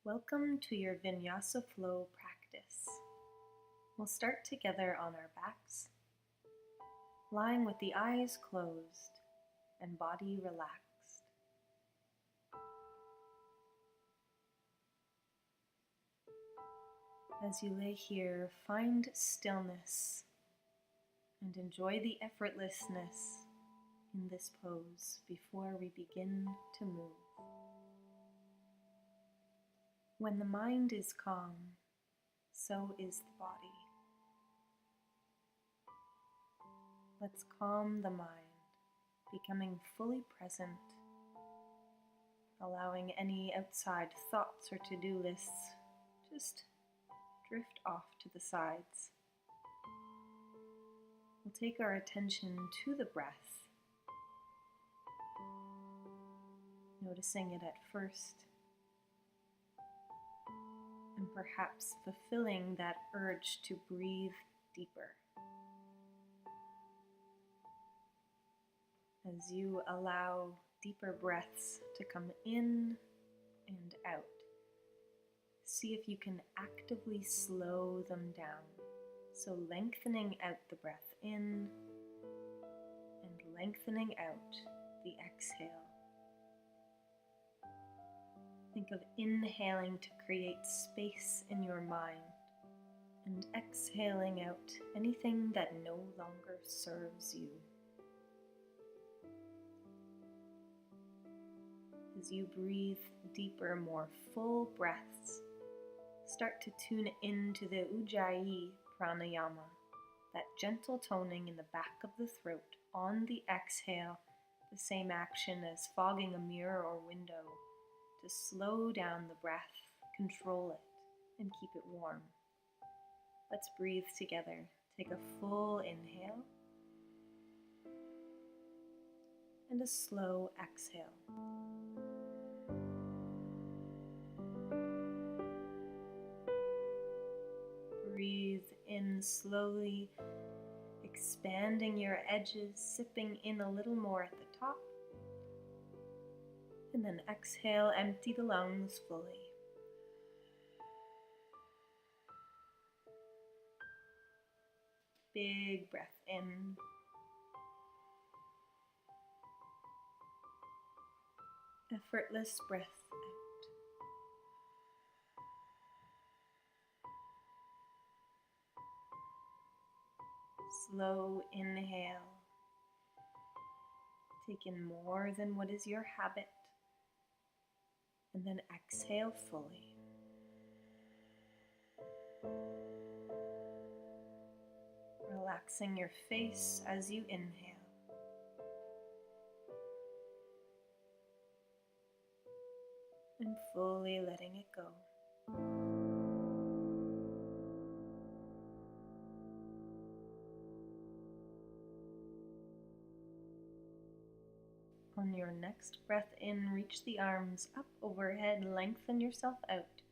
Welcome to your Vinyasa flow practice. We'll start together on our backs, lying with the eyes closed and body relaxed. As you lay here, find stillness and enjoy the effortlessness in this pose before we begin to move. When the mind is calm, so is the body. Let's calm the mind, becoming fully present, allowing any outside thoughts or to-do lists just drift off to the sides. We'll take our attention to the breath, noticing it at first, and perhaps fulfilling that urge to breathe deeper. As you allow deeper breaths to come in and out, see if you can actively slow them down. So lengthening out the breath in and lengthening out the exhale. Think of inhaling to create space in your mind and exhaling out anything that no longer serves you. As you breathe deeper, more full breaths, start to tune into the Ujjayi pranayama, that gentle toning in the back of the throat on the exhale, the same action as fogging a mirror or window, to slow down the breath, control it, and keep it warm. Let's breathe together. Take a full inhale and a slow exhale. Breathe in slowly, expanding your edges, sipping in a little more at the top. And then exhale, empty the lungs fully. Big breath in. Effortless breath out. Slow inhale. Take in more than what is your habit. And then exhale fully. Relaxing your face as you inhale. And fully letting it go. On your next breath in, reach the arms up overhead, lengthen yourself out,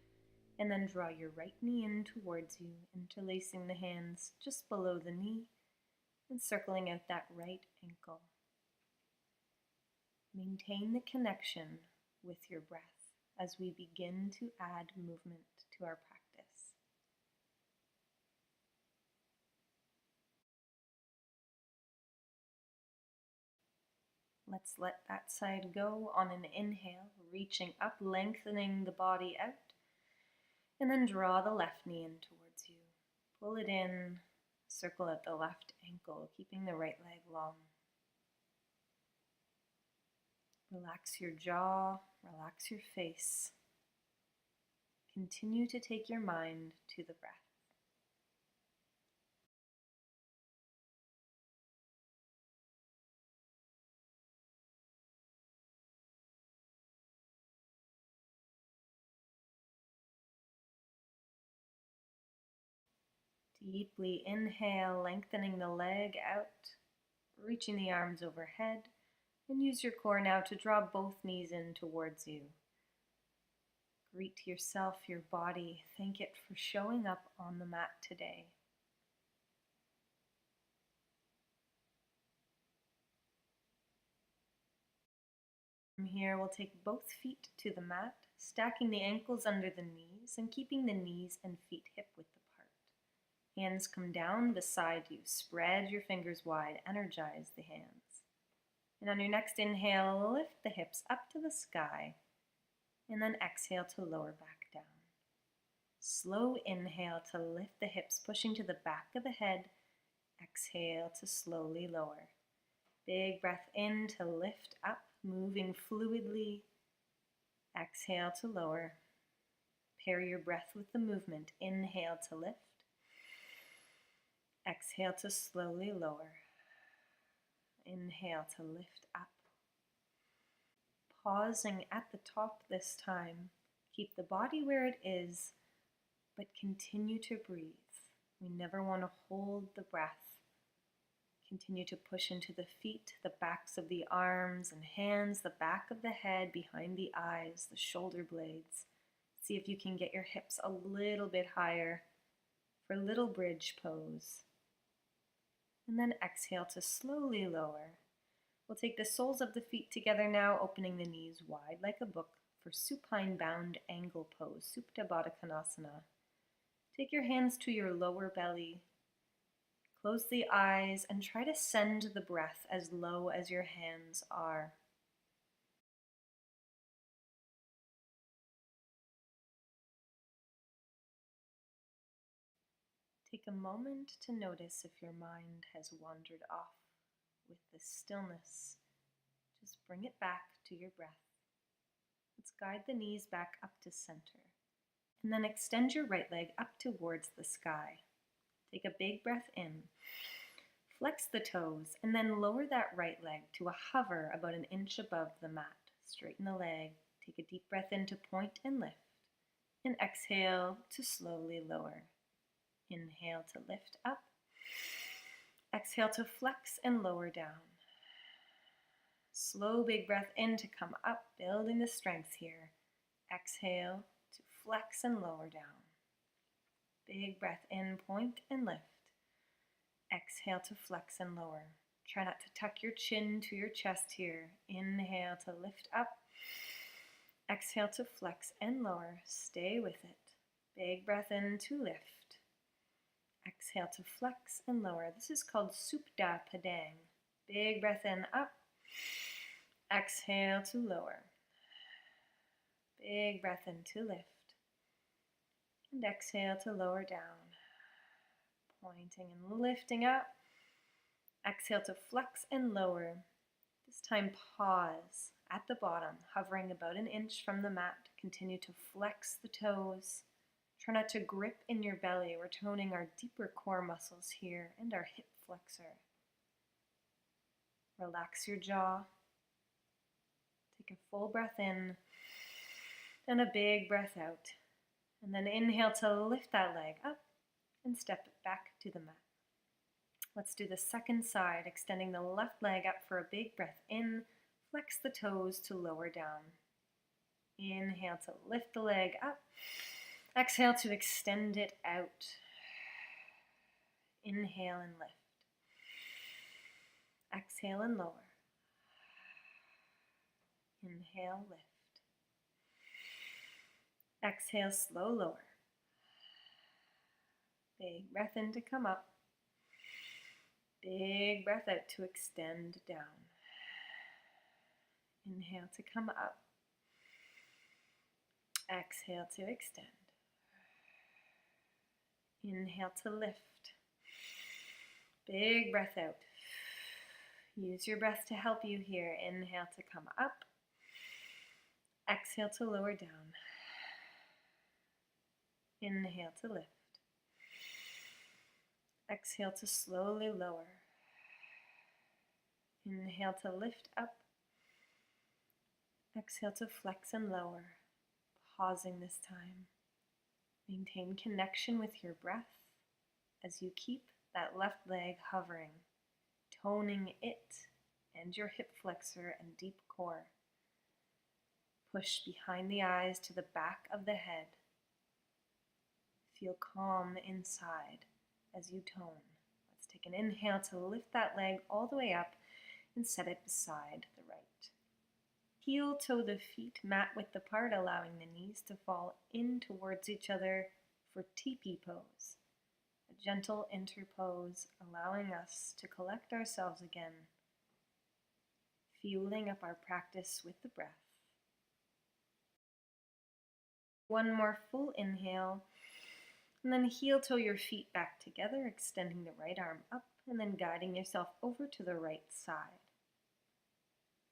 and then draw your right knee in towards you, interlacing the hands just below the knee and circling out that right ankle. Maintain the connection with your breath as we begin to add movement to our practice. Let's let that side go on an inhale, reaching up, lengthening the body out, and then draw the left knee in towards you. Pull it in, circle out the left ankle, keeping the right leg long. Relax your jaw, relax your face. Continue to take your mind to the breath. Deeply inhale, lengthening the leg out, reaching the arms overhead, and use your core now to draw both knees in towards you. Greet yourself, your body. Thank it for showing up on the mat today. From here, we'll take both feet to the mat, stacking the ankles under the knees and keeping the knees and feet hip-width apart. Hands come down beside you. Spread your fingers wide. Energize the hands. And on your next inhale, lift the hips up to the sky. And then exhale to lower back down. Slow inhale to lift the hips, pushing to the back of the head. Exhale to slowly lower. Big breath in to lift up, moving fluidly. Exhale to lower. Pair your breath with the movement. Inhale to lift. Exhale to slowly lower. Inhale to lift up. Pausing at the top this time. Keep the body where it is, but continue to breathe. We never want to hold the breath. Continue to push into the feet, the backs of the arms and hands, the back of the head, behind the eyes, the shoulder blades. See if you can get your hips a little bit higher for little bridge pose. And then exhale to slowly lower. We'll take the soles of the feet together now, opening the knees wide like a book for supine bound angle pose, Supta Baddha Konasana. Take your hands to your lower belly. Close the eyes and try to send the breath as low as your hands are. Take a moment to notice if your mind has wandered off. With this stillness, just bring it back to your breath. Let's guide the knees back up to center. And then extend your right leg up towards the sky. Take a big breath in. Flex the toes and then lower that right leg to a hover about an inch above the mat. Straighten the leg. Take a deep breath in to point and lift. And exhale to slowly lower. Inhale to lift up. Exhale to flex and lower down. Slow big breath in to come up, building the strength here. Exhale to flex and lower down. Big breath in, point and lift. Exhale to flex and lower. Try not to tuck your chin to your chest here. Inhale to lift up. Exhale to flex and lower. Stay with it. Big breath in to lift. Exhale to flex and lower. This is called Supta Padang. Big breath in, up. Exhale to lower. Big breath in to lift. And exhale to lower down. Pointing and lifting up. Exhale to flex and lower. This time pause at the bottom, hovering about an inch from the mat. Continue to flex the toes. Try not to grip in your belly. We're toning our deeper core muscles here and our hip flexor. Relax your jaw. Take a full breath in and a big breath out. And then inhale to lift that leg up and step it back to the mat. Let's do the second side, extending the left leg up for a big breath in. Flex the toes to lower down. Inhale to lift the leg up. Exhale to extend it out. Inhale and lift. Exhale and lower. Inhale, lift. Exhale, slow lower. Big breath in to come up. Big breath out to extend down. Inhale to come up. Exhale to extend. Inhale to lift. Big breath out. Use your breath to help you here. Inhale to come up. Exhale to lower down. Inhale to lift. Exhale to slowly lower. Inhale to lift up. Exhale to flex and lower. Pausing this time. Maintain connection with your breath as you keep that left leg hovering, toning it and your hip flexor and deep core. Push behind the eyes to the back of the head. Feel calm inside as you tone. Let's take an inhale to lift that leg all the way up and set it beside the right. Heel toe the feet mat width apart, allowing the knees to fall in towards each other for teepee pose. A gentle interpose, allowing us to collect ourselves again, fueling up our practice with the breath. One more full inhale, and then heel toe your feet back together, extending the right arm up, and then guiding yourself over to the right side.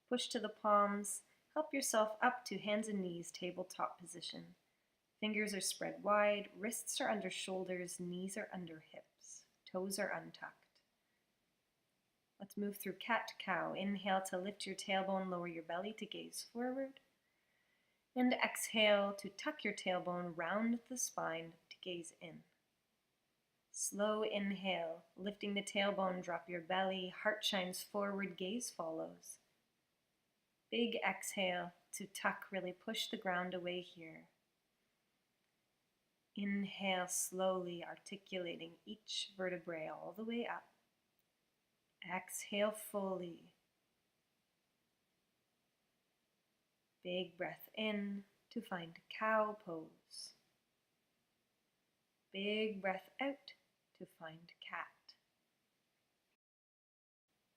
Push to the palms, help yourself up to hands and knees, tabletop position. Fingers are spread wide, wrists are under shoulders, knees are under hips, toes are untucked. Let's move through cat-cow. Inhale to lift your tailbone, lower your belly to gaze forward. And exhale to tuck your tailbone, round the spine to gaze in. Slow inhale, lifting the tailbone, drop your belly, heart shines forward, gaze follows. Big exhale to tuck, really push the ground away here. Inhale slowly, articulating each vertebrae all the way up. Exhale fully. Big breath in to find cow pose. Big breath out to find cat.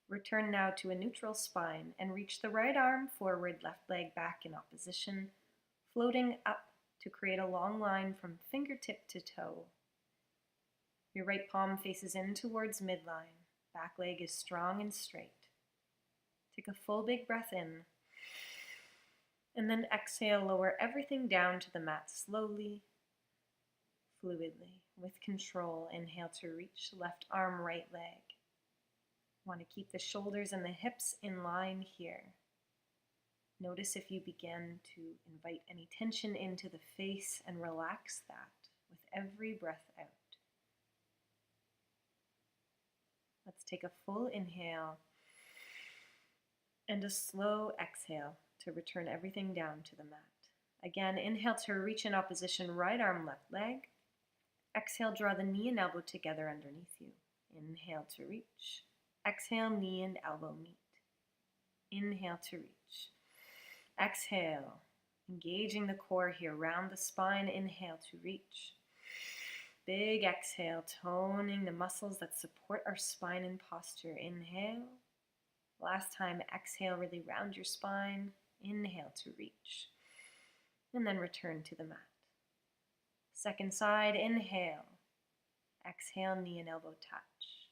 Return now to a neutral spine and reach the right arm forward, left leg back in opposition, floating up to create a long line from fingertip to toe. Your right palm faces in towards midline. Back leg is strong and straight. Take a full big breath in. And then exhale, lower everything down to the mat slowly, fluidly, with control. Inhale to reach left arm, right leg. Want to keep the shoulders and the hips in line here. Notice if you begin to invite any tension into the face and relax that with every breath out. Let's take a full inhale and a slow exhale to return everything down to the mat. Again, inhale to reach in opposition, right arm, left leg. Exhale, draw the knee and elbow together underneath you. Inhale to reach. Exhale, knee and elbow meet. Inhale to reach. Exhale, engaging the core here, round the spine. Inhale to reach. Big exhale, toning the muscles that support our spine and posture. Inhale. Last time, exhale, really round your spine. Inhale to reach. And then return to the mat. Second side, inhale. Exhale, knee and elbow touch.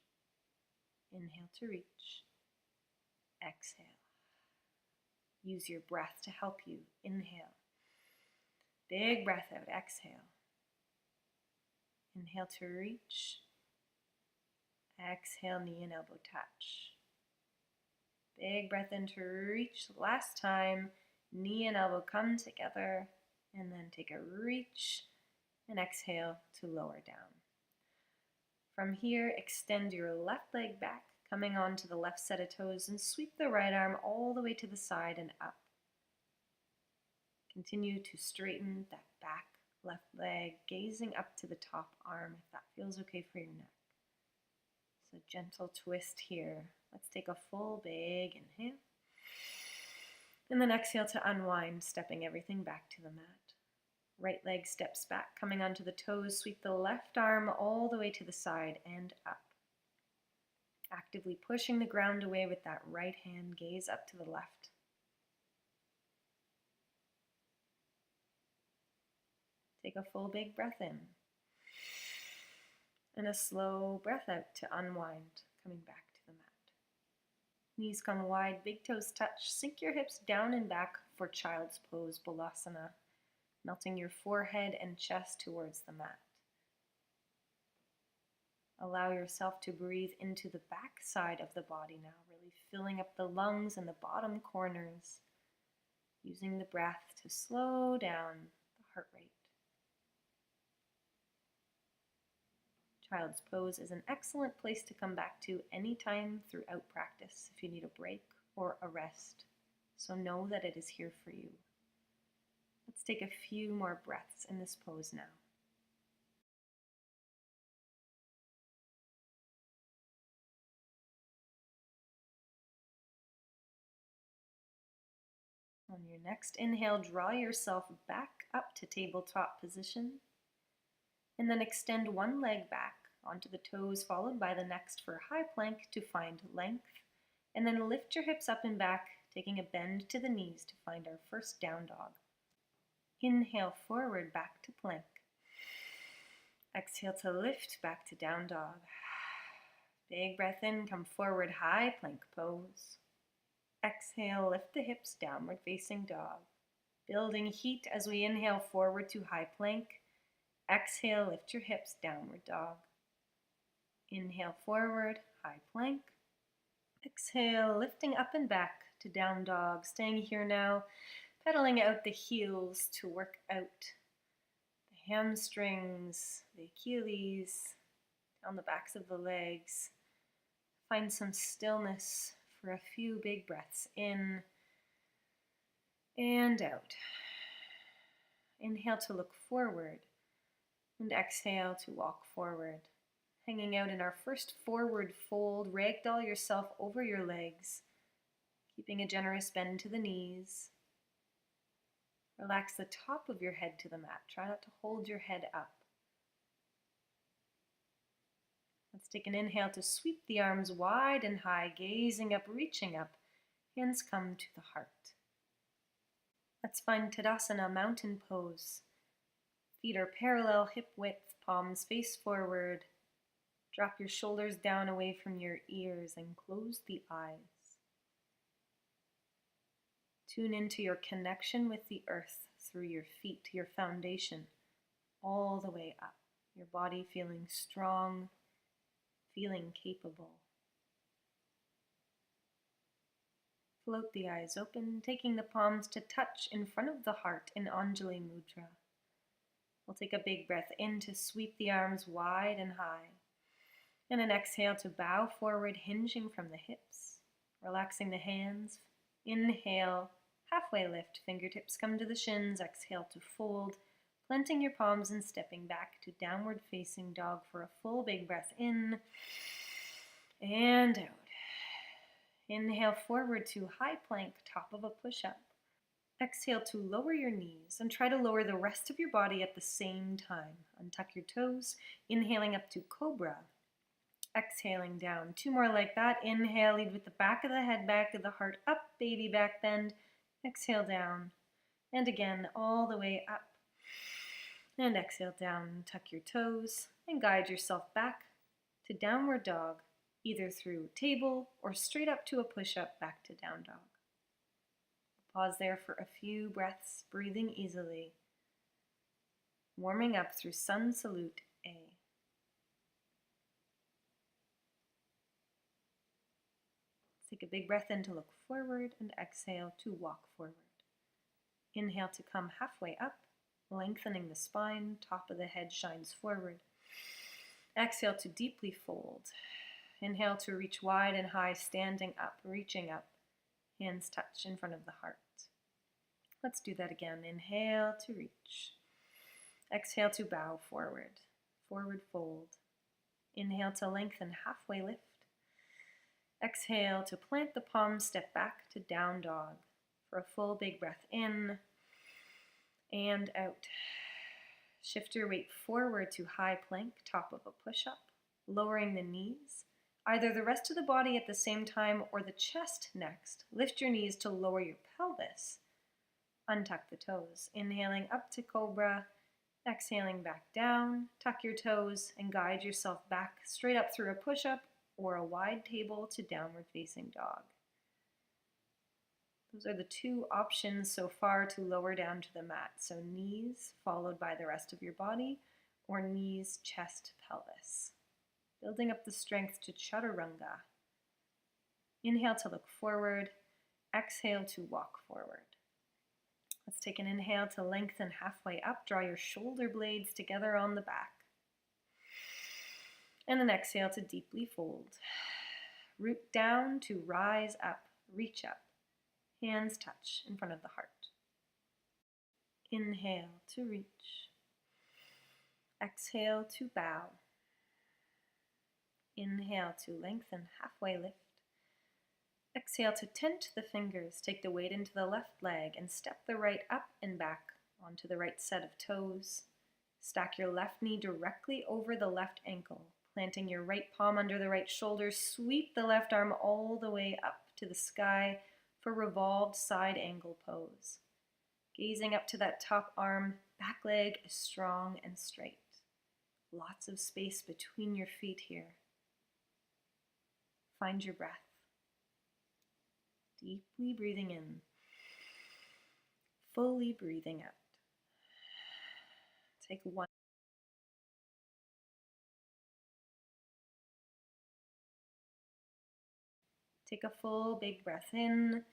Inhale to reach. Exhale. Use your breath to help you. Inhale. Big breath out. Exhale. Inhale to reach. Exhale, knee and elbow touch. Big breath in to reach. Last time, knee and elbow come together. And then take a reach and exhale to lower down. From here, extend your left leg back, coming onto the left set of toes, and sweep the right arm all the way to the side and up. Continue to straighten that back left leg, gazing up to the top arm if that feels okay for your neck. So gentle twist here. Let's take a full big inhale. And then exhale to unwind, stepping everything back to the mat. Right leg steps back, coming onto the toes. Sweep the left arm all the way to the side and up. Actively pushing the ground away with that right hand, gaze up to the left. Take a full big breath in. And a slow breath out to unwind, coming back to the mat. Knees come wide, big toes touch. Sink your hips down and back for child's pose, Balasana, melting your forehead and chest towards the mat. Allow yourself to breathe into the back side of the body now, really filling up the lungs and the bottom corners, using the breath to slow down the heart rate. Child's pose is an excellent place to come back to anytime throughout practice if you need a break or a rest. So know that it is here for you. Let's take a few more breaths in this pose now. On your next inhale, draw yourself back up to tabletop position, and then extend one leg back onto the toes, followed by the next for high plank to find length, and then lift your hips up and back, taking a bend to the knees to find our first down dog. Inhale forward back to plank. Exhale to lift back to down dog. Big breath in, come forward, high plank pose. Exhale, lift the hips, downward facing dog. Building heat as we inhale forward to high plank. Exhale, lift your hips, downward dog. Inhale forward, high plank. Exhale, lifting up and back to down dog. Staying here now, pedaling out the heels to work out the hamstrings, the Achilles, down the backs of the legs. Find some stillness for a few big breaths in and out. Inhale to look forward and exhale to walk forward. Hanging out in our first forward fold, ragdoll yourself over your legs, keeping a generous bend to the knees. Relax the top of your head to the mat. Try not to hold your head up. Let's take an inhale to sweep the arms wide and high, gazing up, reaching up. Hands come to the heart. Let's find Tadasana, mountain pose. Feet are parallel, hip width, palms face forward. Drop your shoulders down away from your ears and close the eyes. Tune into your connection with the earth through your feet, your foundation, all the way up. Your body feeling strong, feeling capable. Float the eyes open, taking the palms to touch in front of the heart in Anjali Mudra. We'll take a big breath in to sweep the arms wide and high. And an exhale to bow forward, hinging from the hips, relaxing the hands. Inhale, halfway lift, fingertips come to the shins. Exhale to fold, planting your palms and stepping back to downward facing dog for a full big breath in and out. Inhale forward to high plank, top of a push-up. Exhale to lower your knees and try to lower the rest of your body at the same time. Untuck your toes, inhaling up to cobra. Exhaling down. 2 more like that. Inhale, lead with the back of the head, back of the heart, up, baby back bend. Exhale down. And again, all the way up. And exhale down. Tuck your toes and guide yourself back to downward dog, either through table or straight up to a push-up back to down dog. Pause there for a few breaths, breathing easily. Warming up through sun salute A. Take a big breath in to look forward and exhale to walk forward. Inhale to come halfway up, lengthening the spine, top of the head shines forward. Exhale to deeply fold. Inhale to reach wide and high, standing up, reaching up. Hands touch in front of the heart. Let's do that again. Inhale to reach. Exhale to bow forward. Forward fold. Inhale to lengthen, halfway lift. Exhale to plant the palms, step back to down dog for a full big breath in and out. Shift your weight forward to high plank, top of a push-up, lowering the knees. Either the rest of the body at the same time or the chest next. Lift your knees to lower your pelvis. Untuck the toes. Inhaling up to cobra, exhaling back down. Tuck your toes and guide yourself back straight up through a push-up or a wide table to downward facing dog. Those are the 2 options so far to lower down to the mat. So knees followed by the rest of your body, or knees, chest, pelvis. Building up the strength to chaturanga. Inhale to look forward, exhale to walk forward. Let's take an inhale to lengthen halfway up, draw your shoulder blades together on the back. And an exhale to deeply fold. Root down to rise up, reach up. Hands touch in front of the heart. Inhale to reach. Exhale to bow. Inhale to lengthen, halfway lift. Exhale to tent the fingers. Take the weight into the left leg and step the right up and back onto the right set of toes. Stack your left knee directly over the left ankle, planting your right palm under the right shoulder. Sweep the left arm all the way up to the sky for revolved side angle pose. Gazing up to that top arm, back leg is strong and straight. Lots of space between your feet here. Find your breath. Deeply breathing in, fully breathing out. Take one. Take a full big breath in,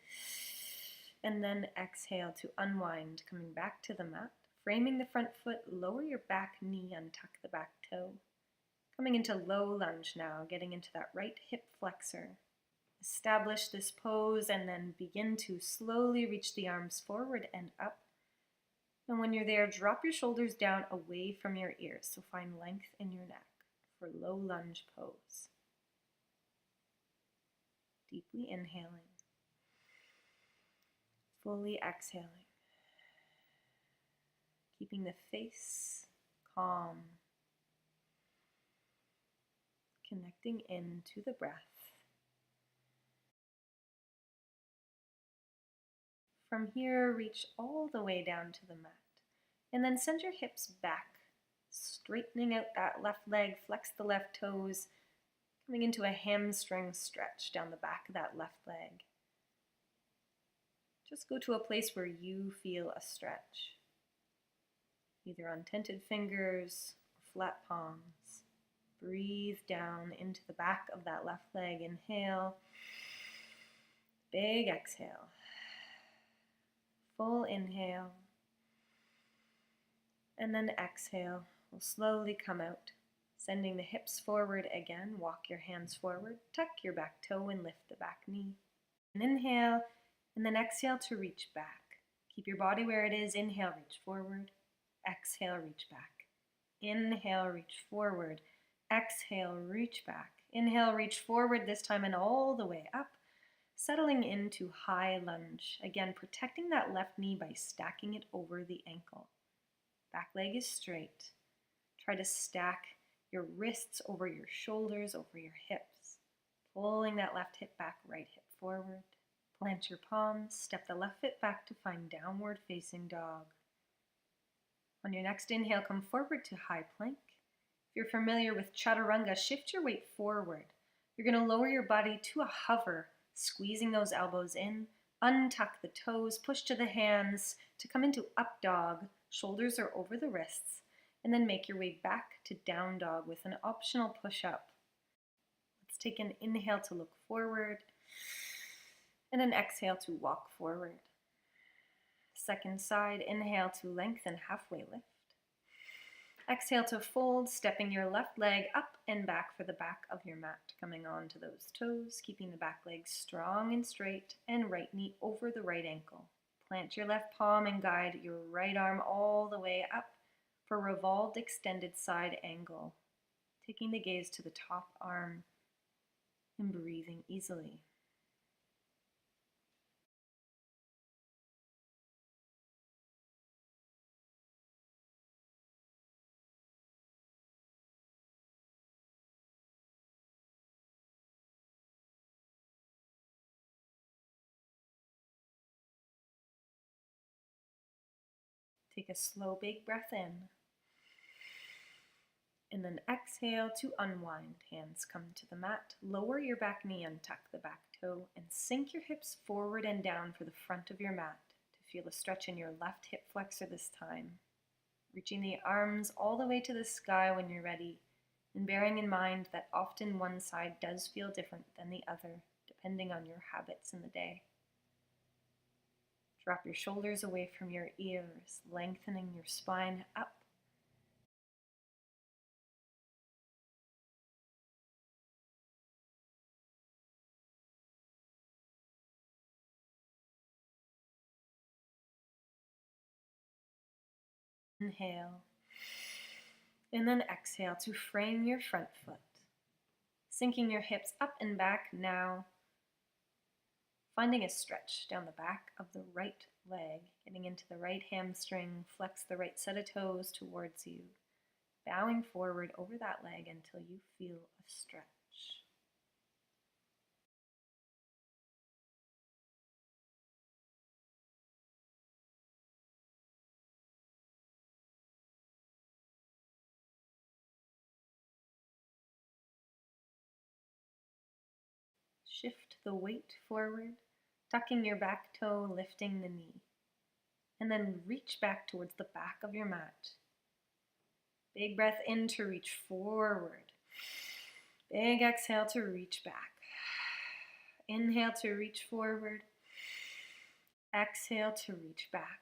and then exhale to unwind, coming back to the mat. Framing the front foot, lower your back knee, untuck the back toe. Coming into low lunge now, getting into that right hip flexor. Establish this pose and then begin to slowly reach the arms forward and up. And when you're there, drop your shoulders down away from your ears, so find length in your neck for low lunge pose. Deeply inhaling, fully exhaling, keeping the face calm, connecting into the breath. From here, reach all the way down to the mat, and then send your hips back, straightening out that left leg, flex the left toes, coming into a hamstring stretch down the back of that left leg. Just go to a place where you feel a stretch, either on tented fingers or flat palms. Breathe down into the back of that left leg. Inhale, big exhale, full inhale, and then exhale. We'll slowly come out. Sending the hips forward again, walk your hands forward, tuck your back toe and lift the back knee. And inhale, and then exhale to reach back. Keep your body where it is. Inhale, reach forward. Exhale, reach back. Inhale, reach forward. Exhale, reach back. Inhale, reach forward this time and all the way up, settling into high lunge. Again, protecting that left knee by stacking it over the ankle. Back leg is straight. Try to stack your wrists over your shoulders, over your hips. Pulling that left hip back, right hip forward. Plant your palms, step the left foot back to find downward facing dog. On your next inhale, come forward to high plank. If you're familiar with chaturanga, shift your weight forward. You're going to lower your body to a hover, squeezing those elbows in. Untuck the toes, push to the hands to come into up dog. Shoulders are over the wrists. And then make your way back to down dog with an optional push up. Let's take an inhale to look forward and an exhale to walk forward. Second side, inhale to lengthen, halfway lift. Exhale to fold, stepping your left leg up and back for the back of your mat, coming onto those toes, keeping the back leg strong and straight, and right knee over the right ankle. Plant your left palm and guide your right arm all the way up for revolved extended side angle, taking the gaze to the top arm and breathing easily. Take a slow big breath in. And then exhale to unwind. Hands come to the mat. Lower your back knee, untuck the back toe, and sink your hips forward and down for the front of your mat to feel a stretch in your left hip flexor this time. Reaching the arms all the way to the sky when you're ready, and bearing in mind that often one side does feel different than the other, depending on your habits in the day. Drop your shoulders away from your ears, lengthening your spine up. Inhale, and then exhale to frame your front foot. Sinking your hips up and back now. Finding a stretch down the back of the right leg, getting into the right hamstring, flex the right set of toes towards you, bowing forward over that leg until you feel a stretch. Shift the weight forward, tucking your back toe, lifting the knee. And then reach back towards the back of your mat. Big breath in to reach forward. Big exhale to reach back. Inhale to reach forward. Exhale to reach back.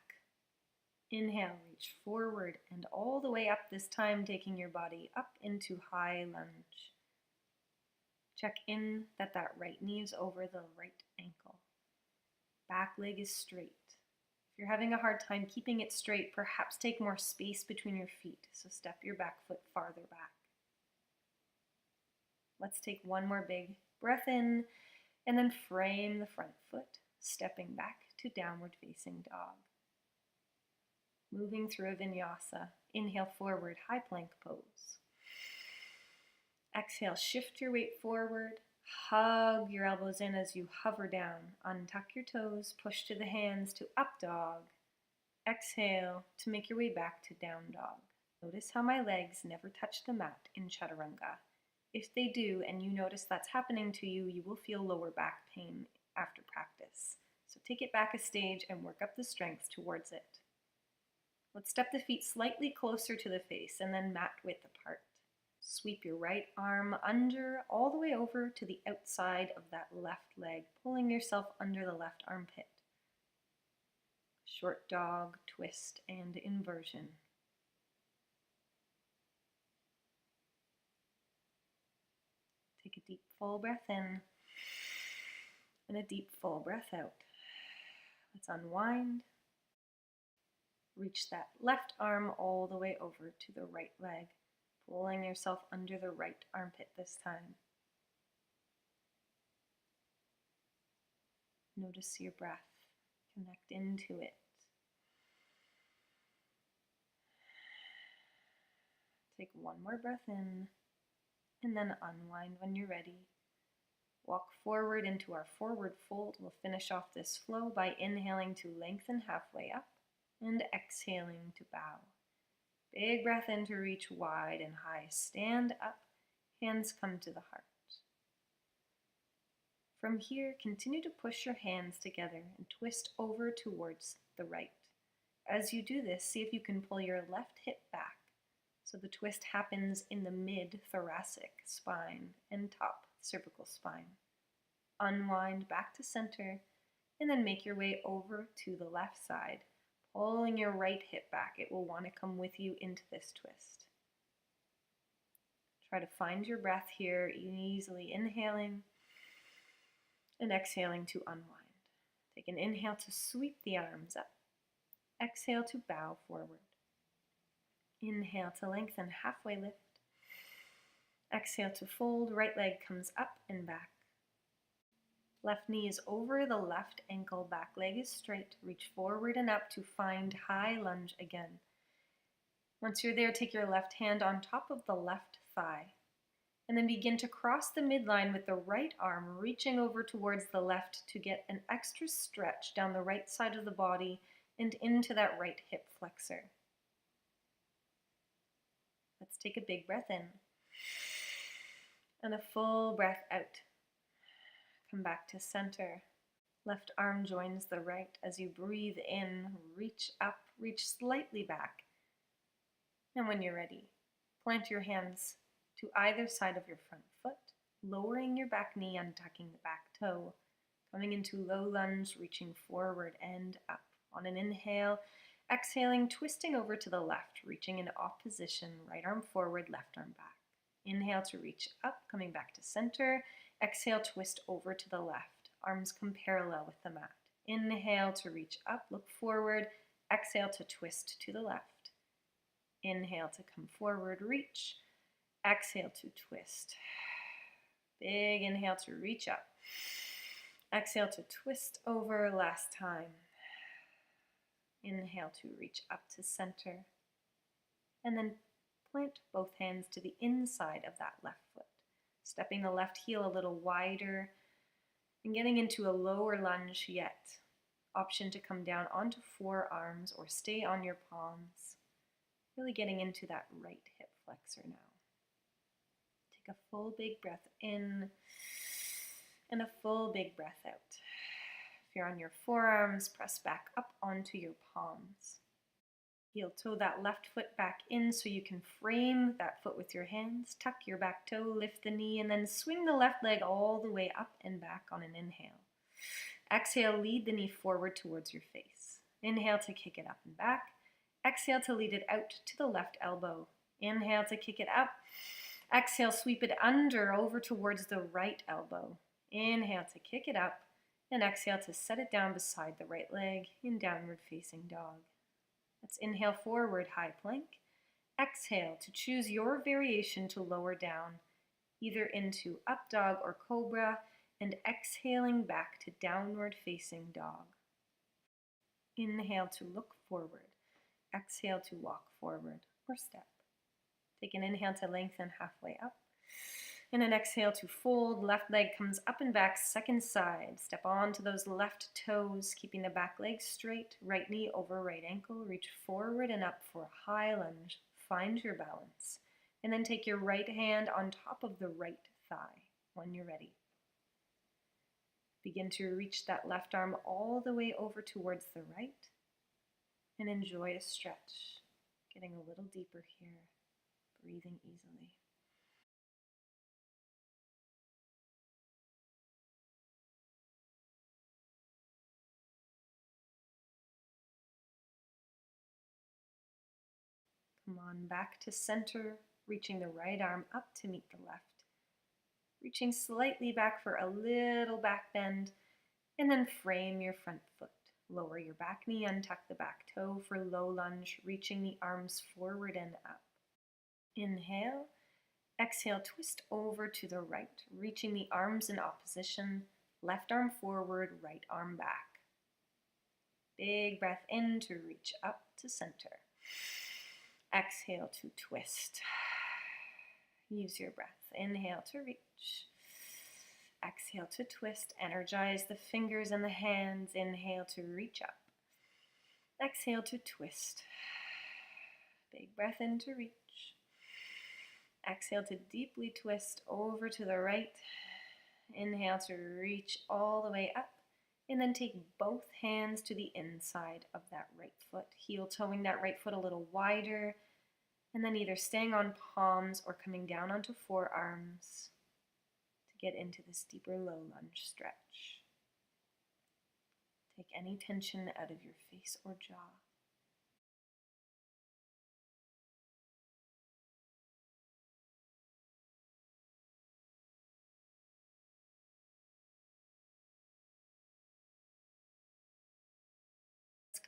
Inhale, reach forward and all the way up, this time taking your body up into high lunge. Check in that right knee is over the right ankle. Back leg is straight. If you're having a hard time keeping it straight, perhaps take more space between your feet, so step your back foot farther back. Let's take one more big breath in, and then frame the front foot, stepping back to downward facing dog. Moving through a vinyasa, inhale forward, high plank pose. Exhale, shift your weight forward, hug your elbows in as you hover down. Untuck your toes, push to the hands to up dog. Exhale to make your way back to down dog. Notice how my legs never touch the mat in chaturanga. If they do, and you notice that's happening to you, you will feel lower back pain after practice. So take it back a stage and work up the strength towards it. Let's step the feet slightly closer to the face and then mat width apart. Sweep your right arm under all the way over to the outside of that left leg, pulling yourself under the left armpit. Short dog, twist, and inversion. Take a deep full breath in and a deep full breath out. Let's unwind. Reach that left arm all the way over to the right leg, pulling yourself under the right armpit this time. Notice your breath. Connect into it. Take one more breath in, and then unwind when you're ready. Walk forward into our forward fold. We'll finish off this flow by inhaling to lengthen halfway up and exhaling to bow. Big breath in to reach wide and high. Stand up, hands come to the heart. From here, continue to push your hands together and twist over towards the right. As you do this, see if you can pull your left hip back so the twist happens in the mid-thoracic spine and top cervical spine. Unwind back to center and then make your way over to the left side, pulling your right hip back. It will want to come with you into this twist. Try to find your breath here, easily inhaling and exhaling to unwind. Take an inhale to sweep the arms up. Exhale to bow forward. Inhale to lengthen, halfway lift. Exhale to fold, right leg comes up and back. Left knee is over the left ankle, back leg is straight. Reach forward and up to find high lunge again. Once you're there, take your left hand on top of the left thigh. And then begin to cross the midline with the right arm, reaching over towards the left to get an extra stretch down the right side of the body and into that right hip flexor. Let's take a big breath in and a full breath out. Come back to center. Left arm joins the right as you breathe in, reach up, reach slightly back. And when you're ready, plant your hands to either side of your front foot, lowering your back knee, untucking the back toe, coming into low lunge, reaching forward and up. On an inhale, exhaling, twisting over to the left, reaching in opposition, right arm forward, left arm back. Inhale to reach up, coming back to center. Exhale, twist over to the left. Arms come parallel with the mat. Inhale to reach up, look forward. Exhale to twist to the left. Inhale to come forward, reach. Exhale to twist. Big inhale to reach up. Exhale to twist over last time. Inhale to reach up to center. And then plant both hands to the inside of that left foot, stepping the left heel a little wider and getting into a lower lunge yet. Option to come down onto forearms or stay on your palms. Really getting into that right hip flexor now. Take a full big breath in and a full big breath out. If you're on your forearms, press back up onto your palms. Heel toe that left foot back in so you can frame that foot with your hands. Tuck your back toe, lift the knee, and then swing the left leg all the way up and back on an inhale. Exhale, lead the knee forward towards your face. Inhale to kick it up and back. Exhale to lead it out to the left elbow. Inhale to kick it up. Exhale, sweep it over towards the right elbow. Inhale to kick it up. And exhale to set it down beside the right leg in downward facing dog. Let's inhale forward, high plank. Exhale to choose your variation to lower down, either into up dog or cobra, and exhaling back to downward facing dog. Inhale to look forward. Exhale to walk forward or step. Take an inhale to lengthen halfway up. And an exhale to fold. Left leg comes up and back, second side. Step onto those left toes, keeping the back leg straight. Right knee over right ankle. Reach forward and up for a high lunge. Find your balance. And then take your right hand on top of the right thigh when you're ready. Begin to reach that left arm all the way over towards the right. And enjoy a stretch. Getting a little deeper here. Breathing easily. Come on back to center, reaching the right arm up to meet the left. Reaching slightly back for a little back bend, and then frame your front foot. Lower your back knee, untuck the back toe for low lunge, reaching the arms forward and up. Inhale, exhale, twist over to the right, reaching the arms in opposition, left arm forward, right arm back. Big breath in to reach up to center. Exhale to twist. Use your breath. Inhale to reach. Exhale to twist. Energize the fingers and the hands. Inhale to reach up. Exhale to twist. Big breath in to reach. Exhale to deeply twist over to the right. Inhale to reach all the way up. And then take both hands to the inside of that right foot, heel toeing that right foot a little wider, and then either staying on palms or coming down onto forearms to get into this deeper low lunge stretch. Take any tension out of your face or jaw.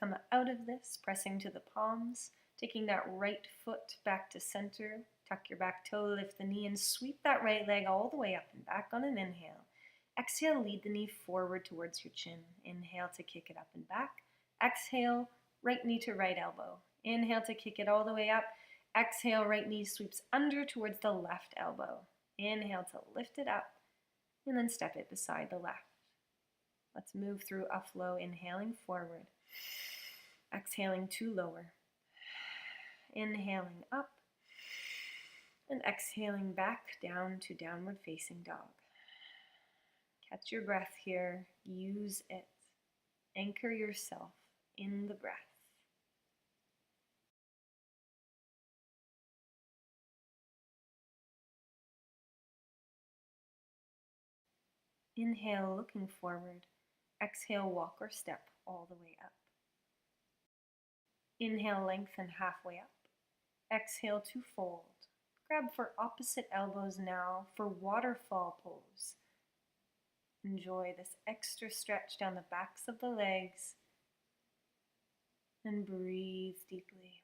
Come out of this, pressing to the palms, taking that right foot back to center. Tuck your back toe, lift the knee, and sweep that right leg all the way up and back on an inhale. Exhale, lead the knee forward towards your chin. Inhale to kick it up and back. Exhale, right knee to right elbow. Inhale to kick it all the way up. Exhale, right knee sweeps under towards the left elbow. Inhale to lift it up, and then step it beside the left. Let's move through a flow, inhaling forward. Exhaling to lower. Inhaling up. And exhaling back down to downward facing dog. Catch your breath here. Use it. Anchor yourself in the breath. Inhale, looking forward. Exhale, walk or step all the way up. Inhale, lengthen halfway up. Exhale to fold. Grab for opposite elbows now for waterfall pose. Enjoy this extra stretch down the backs of the legs and breathe deeply.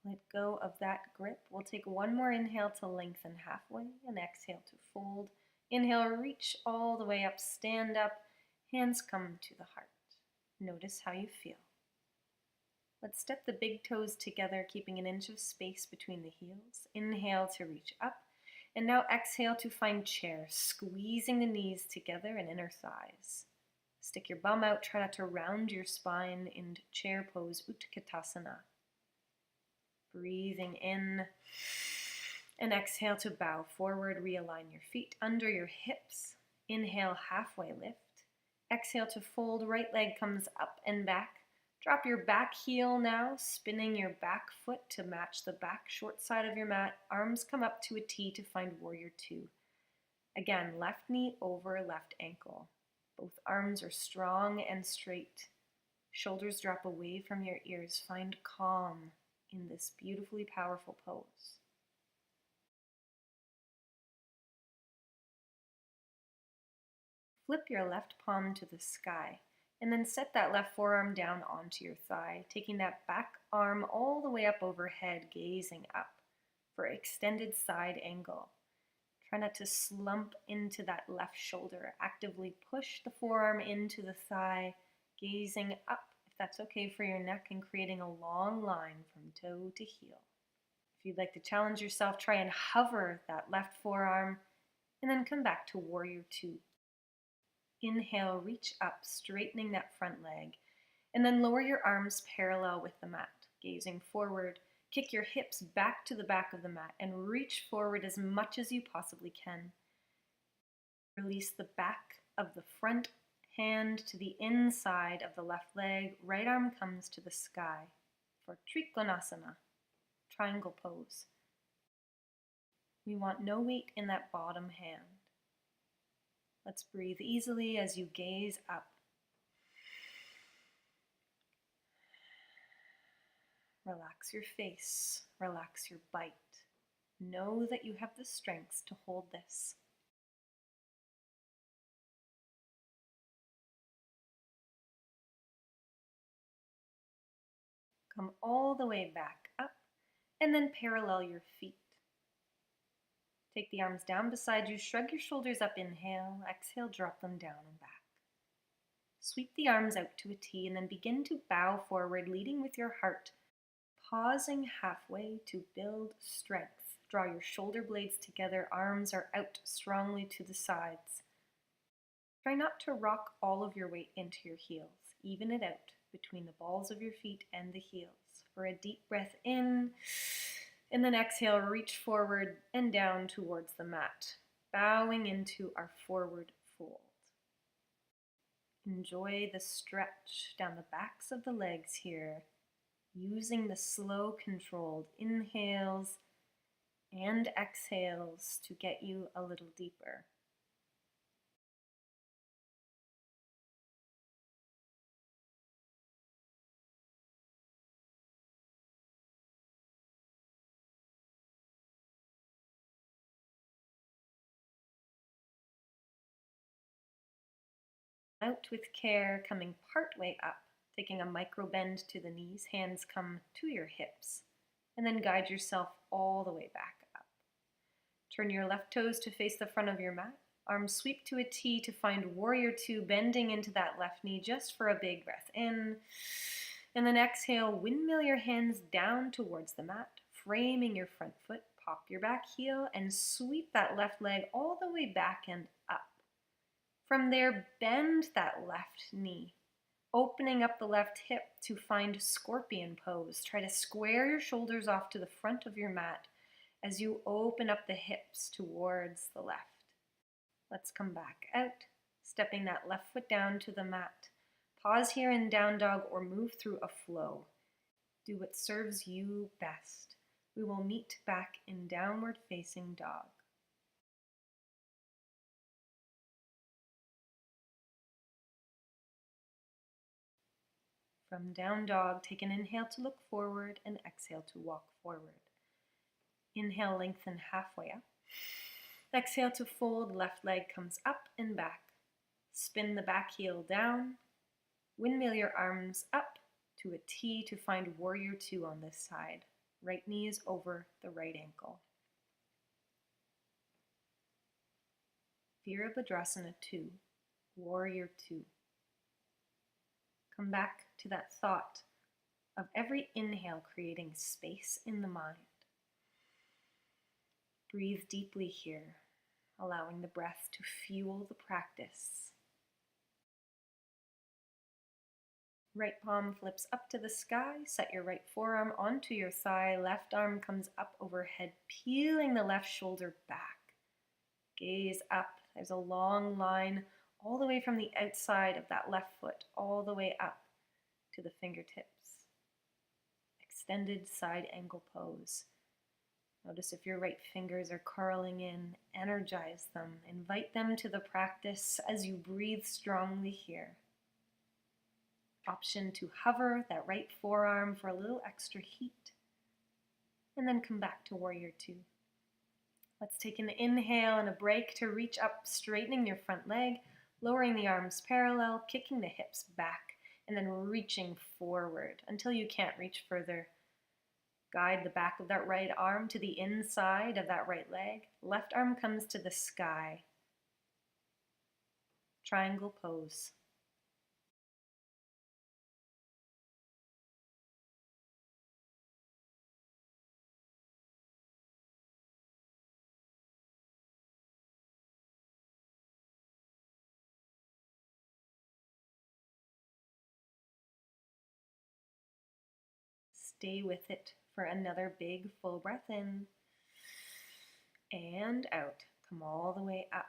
Let go of that grip. We'll take one more inhale to lengthen halfway and exhale to fold. Inhale, reach all the way up, stand up, hands come to the heart. Notice how you feel. Let's step the big toes together, keeping an inch of space between the heels. Inhale to reach up, and now exhale to find chair, squeezing the knees together and inner thighs. Stick your bum out, try not to round your spine into chair pose, Utkatasana. Breathing in, and exhale to bow forward, realign your feet under your hips. Inhale, halfway lift. Exhale to fold, right leg comes up and back. Drop your back heel now, spinning your back foot to match the back short side of your mat. Arms come up to a T to find warrior two. Again, left knee over left ankle. Both arms are strong and straight. Shoulders drop away from your ears. Find calm in this beautifully powerful pose. Flip your left palm to the sky, and then set that left forearm down onto your thigh, taking that back arm all the way up overhead, gazing up for extended side angle. Try not to slump into that left shoulder. Actively push the forearm into the thigh, gazing up, if that's okay for your neck, and creating a long line from toe to heel. If you'd like to challenge yourself, try and hover that left forearm, and then come back to warrior two. Inhale, reach up, straightening that front leg, and then lower your arms parallel with the mat, gazing forward. Kick your hips back to the back of the mat and reach forward as much as you possibly can. Release the back of the front hand to the inside of the left leg. Right arm comes to the sky for Trikonasana, triangle pose. We want no weight in that bottom hand. Let's breathe easily as you gaze up. Relax your face, relax your bite. Know that you have the strength to hold this. Come all the way back up, and then parallel your feet. Take the arms down beside you, shrug your shoulders up, inhale, exhale, drop them down and back. Sweep the arms out to a T, and then begin to bow forward, leading with your heart. Pausing halfway to build strength. Draw your shoulder blades together, arms are out strongly to the sides. Try not to rock all of your weight into your heels. Even it out between the balls of your feet and the heels. For a deep breath in, and then exhale, reach forward and down towards the mat, bowing into our forward fold. Enjoy the stretch down the backs of the legs here, using the slow, controlled inhales and exhales to get you a little deeper. Out with care, coming part way up, taking a micro bend to the knees, hands come to your hips, and then guide yourself all the way back up. Turn your left toes to face the front of your mat, arms sweep to a T to find warrior two, bending into that left knee just for a big breath in, and then exhale, windmill your hands down towards the mat, framing your front foot, pop your back heel, and sweep that left leg all the way back and up. From there, bend that left knee, opening up the left hip to find scorpion pose. Try to square your shoulders off to the front of your mat as you open up the hips towards the left. Let's come back out, stepping that left foot down to the mat. Pause here in down dog or move through a flow. Do what serves you best. We will meet back in downward facing dog. From down dog, take an inhale to look forward and exhale to walk forward. Inhale, lengthen halfway up. Exhale to fold, left leg comes up and back. Spin the back heel down. Windmill your arms up to a T to find warrior two on this side. Right knee is over the right ankle. Virabhadrasana 2, Warrior 2. Come back to that thought of every inhale creating space in the mind. Breathe deeply here, allowing the breath to fuel the practice. Right palm flips up to the sky. Set your right forearm onto your thigh. Left arm comes up overhead, peeling the left shoulder back. Gaze up. There's a long line all the way from the outside of that left foot, all the way up to the fingertips. Extended side angle pose. Notice if your right fingers are curling in. Energize them. Invite them to the practice as you breathe strongly here. Option to hover that right forearm for a little extra heat. And then come back to Warrior 2. Let's take an inhale and a break to reach up, straightening your front leg, lowering the arms parallel, kicking the hips back, and then reaching forward until you can't reach further. Guide the back of that right arm to the inside of that right leg. Left arm comes to the sky. Triangle pose. Stay with it for another big full breath in and out. Come all the way up.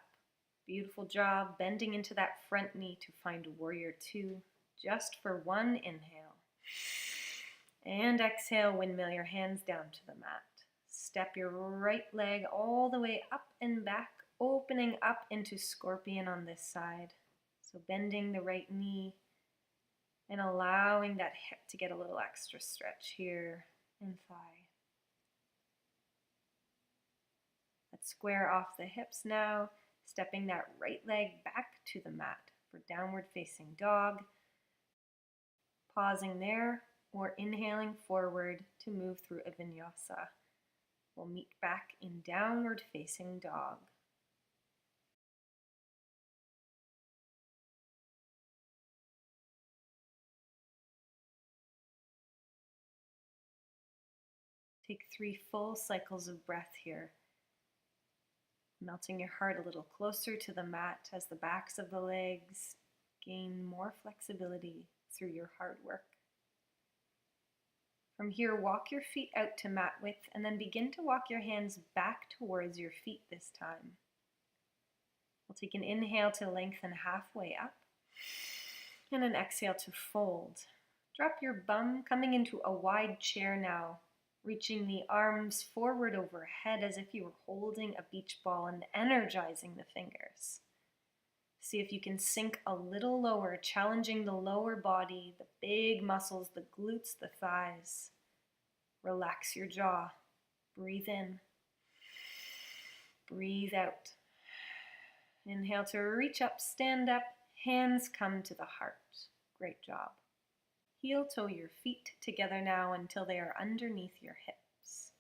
Beautiful job bending into that front knee to find Warrior 2 just for one inhale. And exhale, windmill your hands down to the mat. Step your right leg all the way up and back, opening up into scorpion on this side. So bending the right knee and allowing that hip to get a little extra stretch here and thigh. Let's square off the hips now, stepping that right leg back to the mat for downward facing dog. Pausing there or inhaling forward to move through a vinyasa. We'll meet back in downward facing dog. Take 3 full cycles of breath here, melting your heart a little closer to the mat as the backs of the legs gain more flexibility through your hard work. From here, walk your feet out to mat width and then begin to walk your hands back towards your feet this time. We'll take an inhale to lengthen halfway up and an exhale to fold. Drop your bum, coming into a wide chair now, reaching the arms forward overhead as if you were holding a beach ball and energizing the fingers. See if you can sink a little lower, challenging the lower body, the big muscles, the glutes, the thighs. Relax your jaw. Breathe in. Breathe out. Inhale to reach up, stand up, hands come to the heart. Great job. Heel toe your feet together now until they are underneath your hips.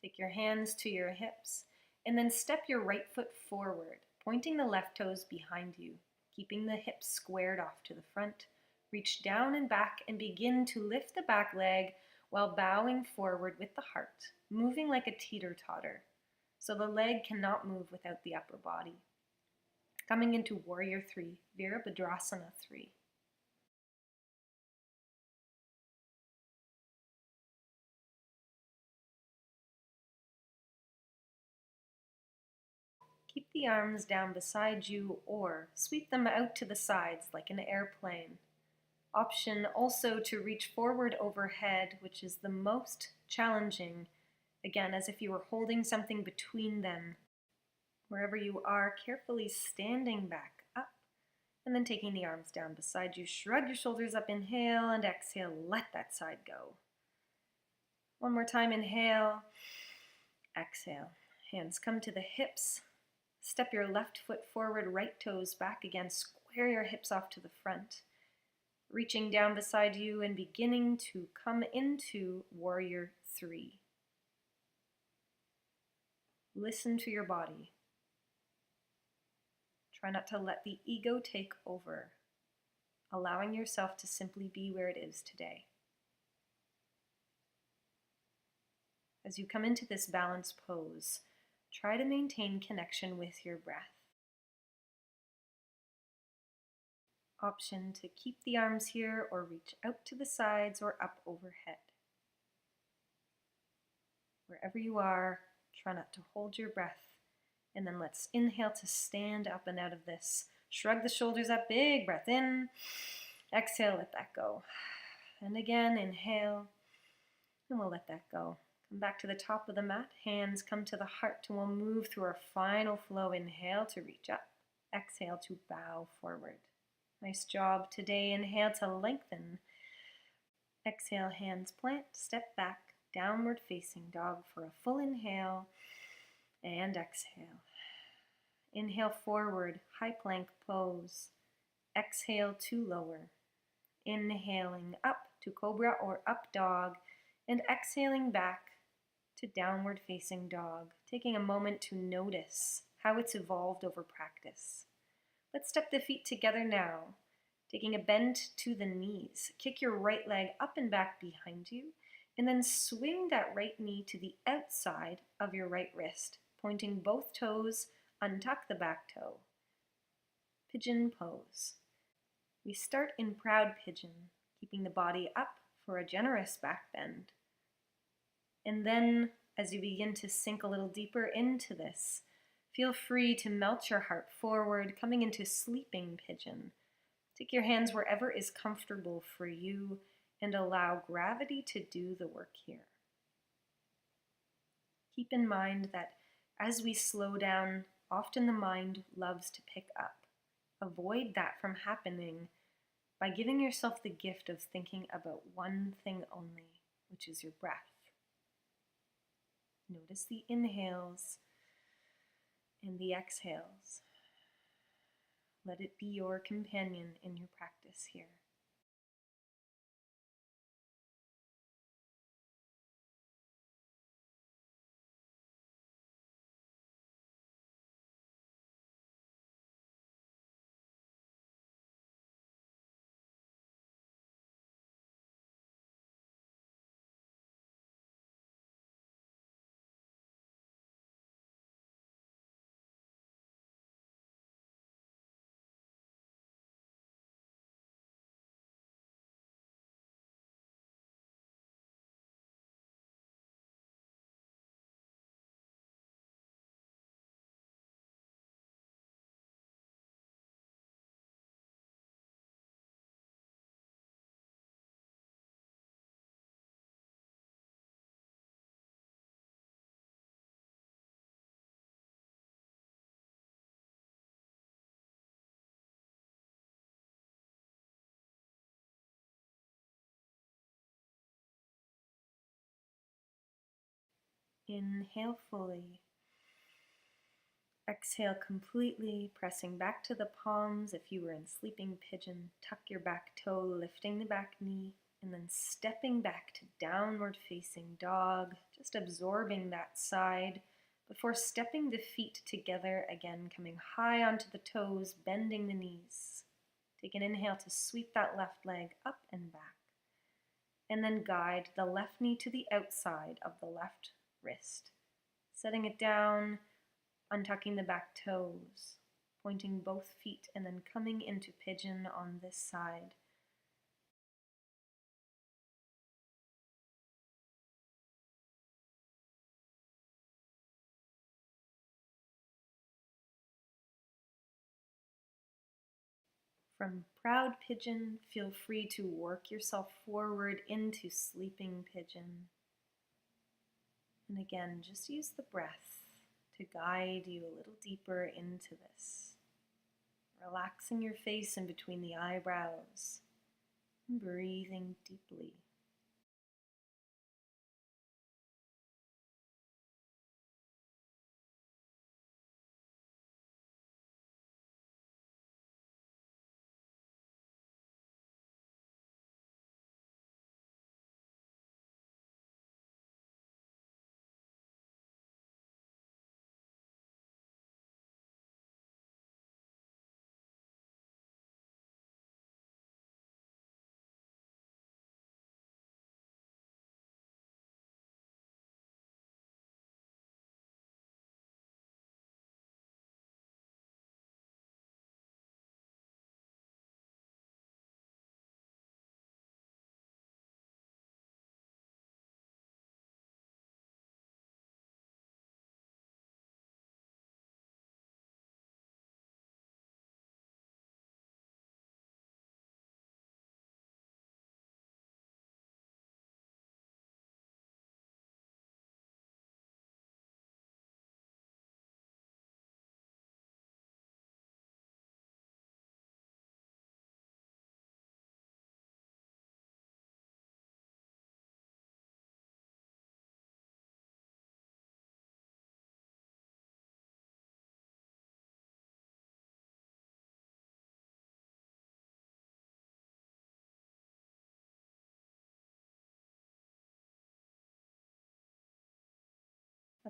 Take your hands to your hips and then step your right foot forward, pointing the left toes behind you, keeping the hips squared off to the front. Reach down and back and begin to lift the back leg while bowing forward with the heart, moving like a teeter-totter, so the leg cannot move without the upper body. Coming into Warrior 3, Virabhadrasana 3. Keep the arms down beside you or sweep them out to the sides like an airplane. Option also to reach forward overhead, which is the most challenging, again as if you were holding something between them. Wherever you are, carefully standing back up and then taking the arms down beside you. Shrug your shoulders up, inhale, and exhale, let that side go. One more time, inhale, exhale. Hands come to the hips. Step your left foot forward, right toes back again. Square your hips off to the front. Reaching down beside you and beginning to come into Warrior 3. Listen to your body. Try not to let the ego take over, allowing yourself to simply be where it is today. As you come into this balanced pose, try to maintain connection with your breath. Option to keep the arms here or reach out to the sides or up overhead. Wherever you are, try not to hold your breath. And then let's inhale to stand up and out of this. Shrug the shoulders up, big breath in. Exhale, let that go. And again, inhale, and we'll let that go. Come back to the top of the mat, hands come to the heart, and we'll move through our final flow. Inhale to reach up, exhale to bow forward. Nice job today. Inhale to lengthen. Exhale, hands plant, step back, downward facing dog for a full inhale, and exhale. Inhale forward, high plank pose. Exhale to lower. Inhaling up to cobra or up dog, and exhaling back to downward facing dog, taking a moment to notice how it's evolved over practice. Let's step the feet together now, taking a bend to the knees. Kick your right leg up and back behind you, and then swing that right knee to the outside of your right wrist, pointing both toes, untuck the back toe. Pigeon pose. We start in proud pigeon, keeping the body up for a generous back bend. And then, as you begin to sink a little deeper into this, feel free to melt your heart forward, coming into sleeping pigeon. Take your hands wherever is comfortable for you and allow gravity to do the work here. Keep in mind that as we slow down, often the mind loves to pick up. Avoid that from happening by giving yourself the gift of thinking about one thing only, which is your breath. Notice the inhales and the exhales. Let it be your companion in your practice here. Inhale fully. Exhale completely, pressing back to the palms. If you were in sleeping pigeon, tuck your back toe, lifting the back knee, and then stepping back to downward facing dog, just absorbing that side before stepping the feet together again, coming high onto the toes, bending the knees. Take an inhale to sweep that left leg up and back, and then guide the left knee to the outside of the left wrist, setting it down, untucking the back toes, pointing both feet, and then coming into pigeon on this side. From proud pigeon, feel free to work yourself forward into sleeping pigeon. And again, just use the breath to guide you a little deeper into this. Relaxing your face in between the eyebrows and breathing deeply.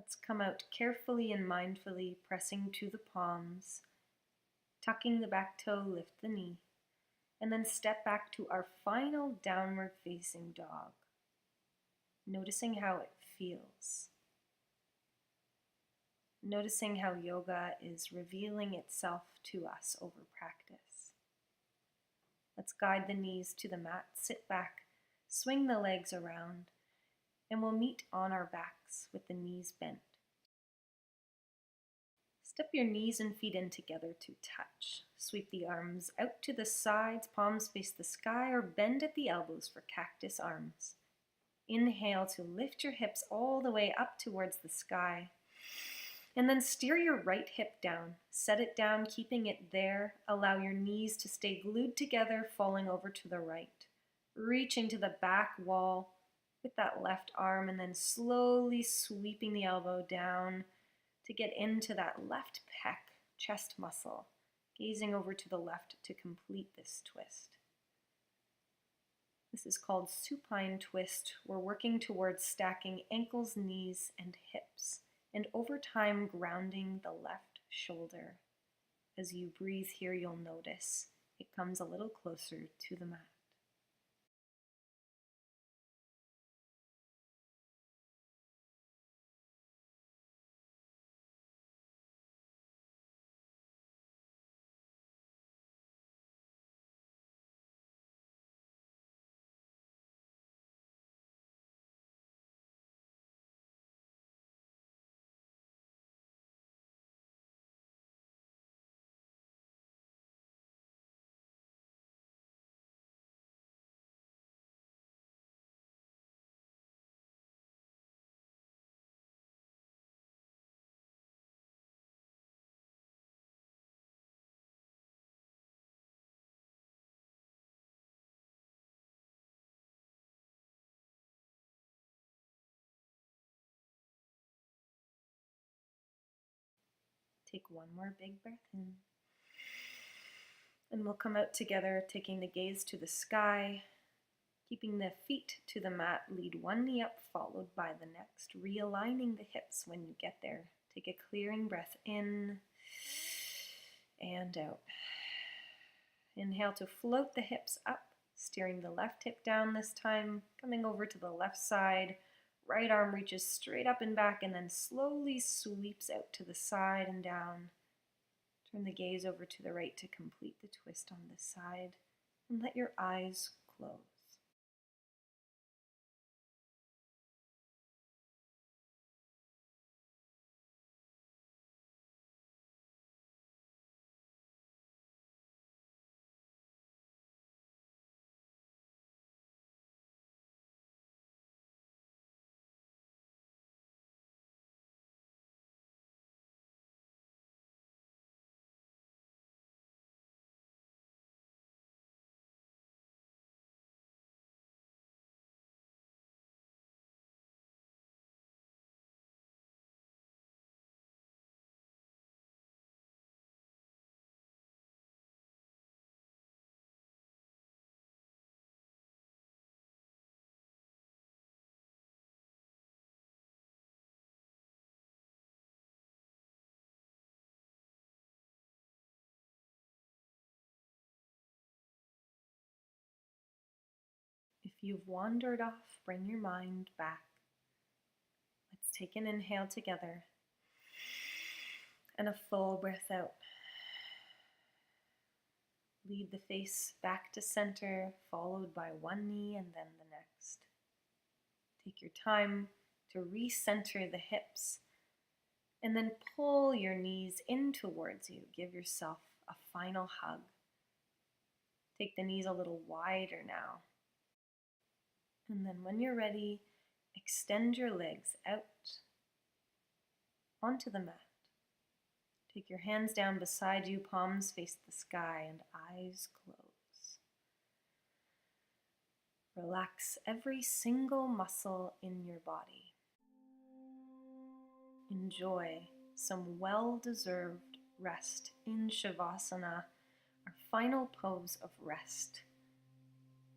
Let's come out carefully and mindfully, pressing to the palms, tucking the back toe, lift the knee, and then step back to our final downward facing dog, noticing how it feels. Noticing how yoga is revealing itself to us over practice. Let's guide the knees to the mat, sit back, swing the legs around, and we'll meet on our backs with the knees bent. Step your knees and feet in together to touch. Sweep the arms out to the sides, palms face the sky, or bend at the elbows for cactus arms. Inhale to lift your hips all the way up towards the sky. And then steer your right hip down. Set it down, keeping it there. Allow your knees to stay glued together, falling over to the right. Reaching to the back wall with that left arm, and then slowly sweeping the elbow down to get into that left pec, chest muscle. Gazing over to the left to complete this twist. This is called supine twist. We're working towards stacking ankles, knees, and hips, and over time grounding the left shoulder. As you breathe here, you'll notice it comes a little closer to the mat. Take one more big breath in. And we'll come out together, taking the gaze to the sky, keeping the feet to the mat. Lead one knee up, followed by the next, realigning the hips when you get there. Take a clearing breath in and out. Inhale to float the hips up, steering the left hip down this time, coming over to the left side. Right arm reaches straight up and back and then slowly sweeps out to the side and down. Turn the gaze over to the right to complete the twist on this side, and let your eyes close. If you've wandered off, bring your mind back. Let's take an inhale together and a full breath out. Lead the face back to center, followed by one knee and then the next. Take your time to recenter the hips, and then pull your knees in towards you. Give yourself a final hug. Take the knees a little wider now. And then when you're ready, extend your legs out onto the mat. Take your hands down beside you, palms face the sky, and eyes close. Relax every single muscle in your body. Enjoy some well-deserved rest in Savasana, our final pose of rest,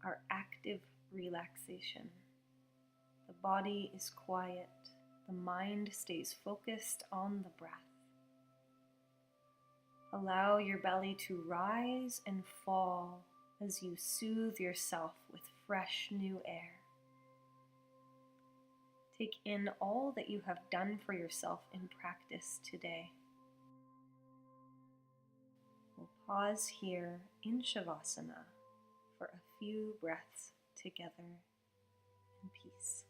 our active relaxation. The body is quiet, the mind stays focused on the breath. Allow your belly to rise and fall as you soothe yourself with fresh new air. Take in all that you have done for yourself in practice today. We'll pause here in Savasana for a few breaths together in peace.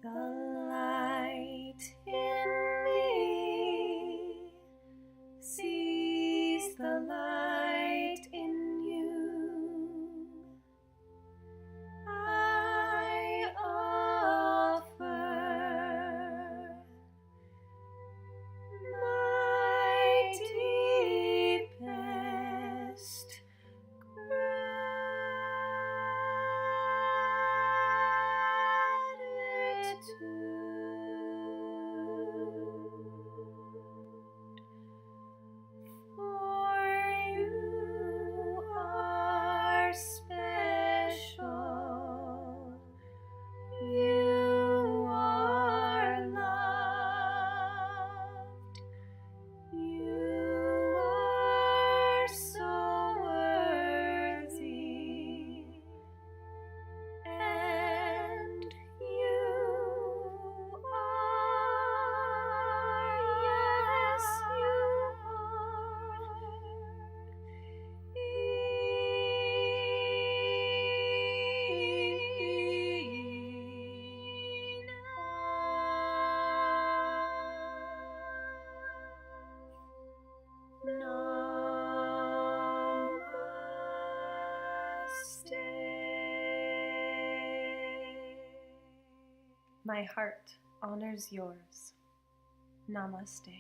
The light in me sees the light in you. I offer my deepest for you are special, you are loved, you are so worthy, and you are, yes, you are Namaste. My heart honors yours. Namaste.